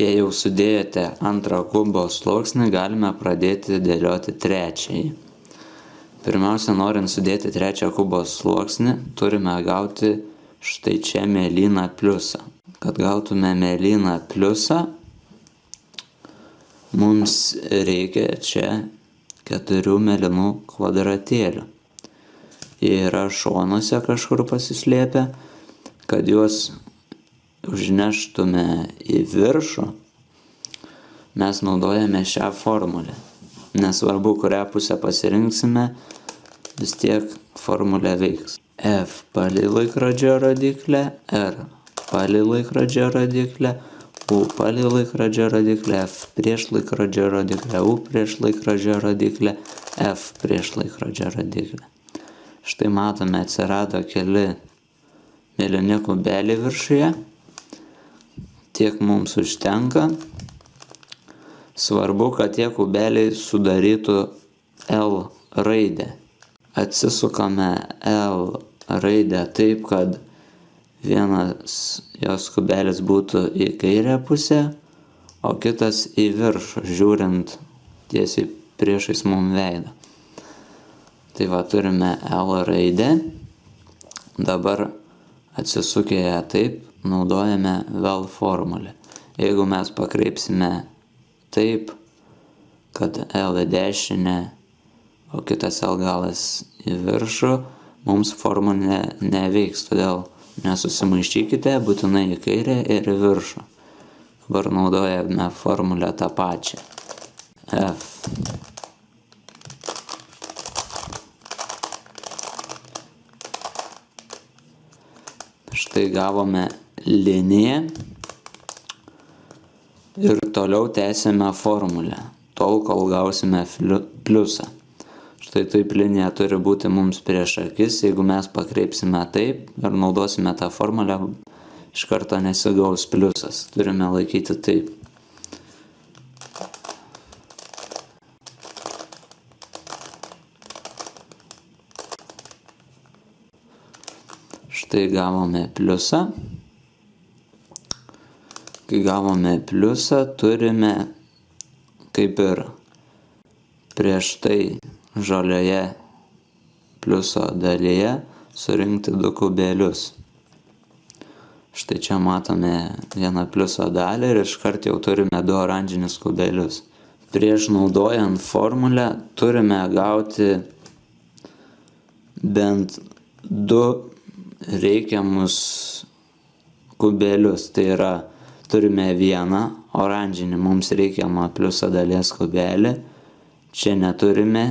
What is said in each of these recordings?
Jei jau sudėjote antrą kubo sluoksnį, galime pradėti dėlioti trečiąjį. Pirmiausia, norint sudėti trečią kubo sluoksnį, turime gauti štai čia mėlyną pliusą. Kad gautume mėlyną pliusą, mums reikia čia 4 mėlynų kvadratėlių. Jie yra šonuose kažkur pasislėpę, kad juos užneštume į viršų, mes naudojame šią formulę. Nesvarbu, kurią pusę pasirinksime, vis tiek formulė veiks. F palei laikrodžio rodiklę, R palei laikrodžio rodiklę, U palei laikrodžio rodiklę, F prieš laikrodžio rodiklę, U prieš laikrodžio rodiklę, F prieš laikrodžio rodiklę. Štai matome, atsirado keli mėlyni kubeliai viršuje. Tiek mums užtenka. Svarbu, kad tie kubeliai sudarytų L raidę. Atsisukame L raidę taip, kad vienas jos kubelis būtų į kairę pusę, o kitas į viršų, žiūrint tiesiai priešais mum veidą. Tai va, turime L raidę. Dabar atsisukę ją taip, naudojame vėl formulę. Jeigu mes pakreipsime taip, kad L į dešinę, o kitas L galas į viršų, mums formulė neveiks, todėl nesusimaišykite, būtinai į kairę ir į viršų. Dabar naudojame formulę tą pačią. F štai gavome liniją ir toliau tęsime formulę, tol kol gausime pliusą. Štai taip linija turi būti mums prieš akis, jeigu mes pakreipsime taip ir naudosime tą formulę, iš karto nesigaus pliusas, turime laikyti taip. Štai gavome pliusą. Kai gavome pliusą, turime, kaip ir prieš tai žalioje pliuso dalyje, surinkti 2 kubelius. Štai čia matome vieną pliuso dalį ir iškart jau turime 2 oranžinius kubelius. Prieš naudojant formulę turime gauti bent 2 reikiamus kubelius. Tai yra, turime vieną oranžinį mums reikiamą pliuso dalies kubelį, čia neturime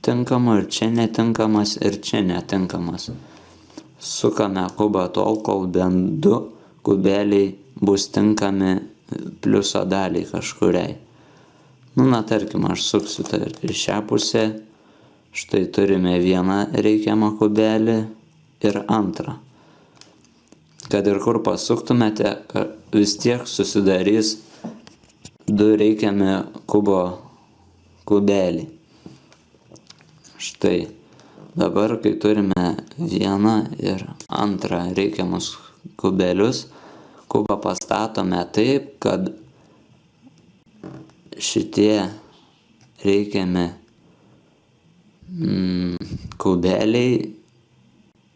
tinkamo ir čia netinkamas ir čia netinkamas. Sukame kubą tol, kol bent 2 kubeliai bus tinkami pliuso daliai kažkuriai. Tarkim, aš suksiu į šią pusę, štai turime vieną reikiamą kubelį ir antrą. Kad ir kur pasuktumėte, vis tiek susidarys 2 reikiami kubo kubeliai. Štai dabar, kai turime vieną ir antrą reikiamus kubelius, kubą pastatome taip, kad šitie reikiami kubeliai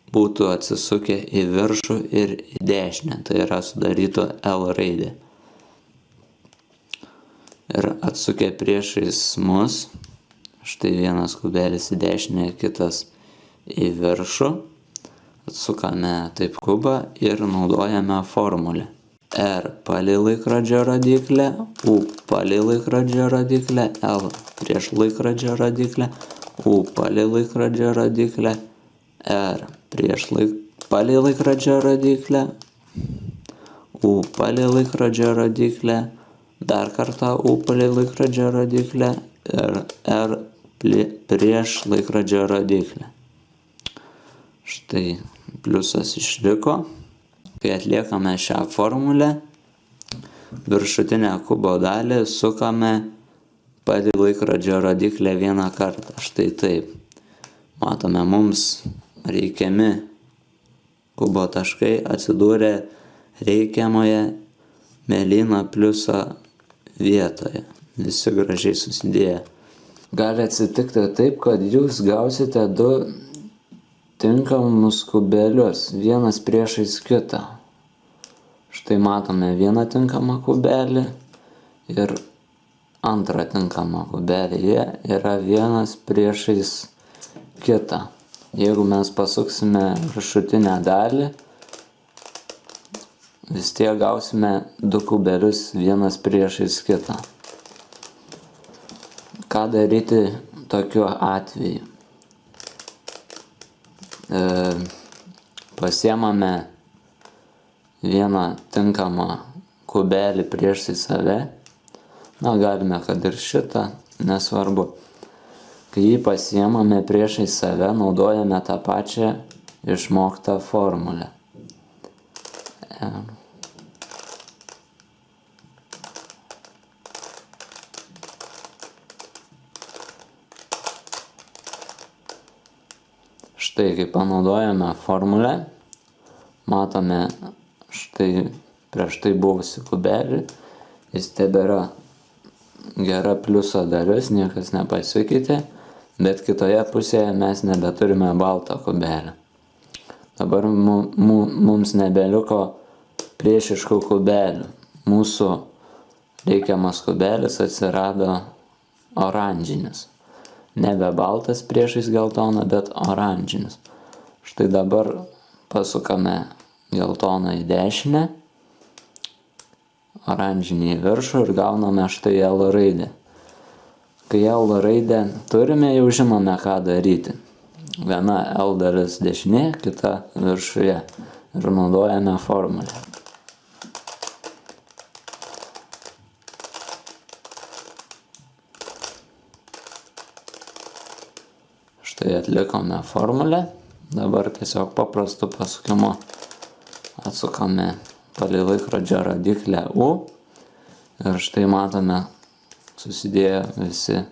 būtų atsisukę į viršų ir į dešinę, tai yra sudarytų L raidę. Ir atsukę priešais mus, štai vienas kubelis į dešinę, kitas į viršų, atsukame taip kubą ir naudojame formulę. R palei laikrodžio rodiklę, U palei laikrodžio rodiklę, L prieš laikrodžio rodiklę, U palei laikrodžio rodiklę, R palei laikrodžio rodiklę, U palei laikrodžio rodiklę, dar kartą U palei laikrodžio rodiklę ir R prieš laikrodžio rodiklę. Štai pliusas išliko. Kai atliekame šią formulę, viršutinę kubo dalį sukame palei laikrodžio rodiklę vieną kartą. Štai taip. Matome, mums reikiami kubo taškai atsidūrė reikiamoje mėlyno pliuso vietoje, visi gražiai susidėję. Gali atsitikti taip, kad jūs gausite 2 tinkamus kubelius, vienas priešais kitą. Štai matome vieną tinkamą kubelį ir antrą tinkamą kubelį. Jie yra vienas priešais kitą. Jeigu mes pasuksime viršutinę dalį, vis tiek gausime 2 kubelius vienas priešais kitą. Ką daryti tokiu atveju? Pasiemame vieną tinkamą kubelį priešai save. Galime, kad ir šitą, nesvarbu. Kai jį pasiemame priešai save, naudojame tą pačią išmoktą formulę. Štai, kai panaudojame formulę, matome štai prieš tai buvusi kubelį, jis tebėra gera pliuso dalis, niekas nepasikeitė, bet kitoje pusėje mes nebeturime balto kubelį. Dabar mums nebeliko priešiškų kubelių. Mūsų reikiamas kubelis atsirado oranžinis. Nebe baltas priešais geltoną, bet oranžinis. Štai dabar pasukame geltoną į dešinę, oranžinį į viršų ir gauname štai L raidę. Kai L raidę turime, jau žinome, ką daryti. Viena L dalis dešinėje, kita viršuje. Ir naudojame formulę. Štai atlikome formulę. Dabar tiesiog paprastu pasukimu atsukame palei laikrodžio rodyklę U. Ir štai matome, susidėjo visi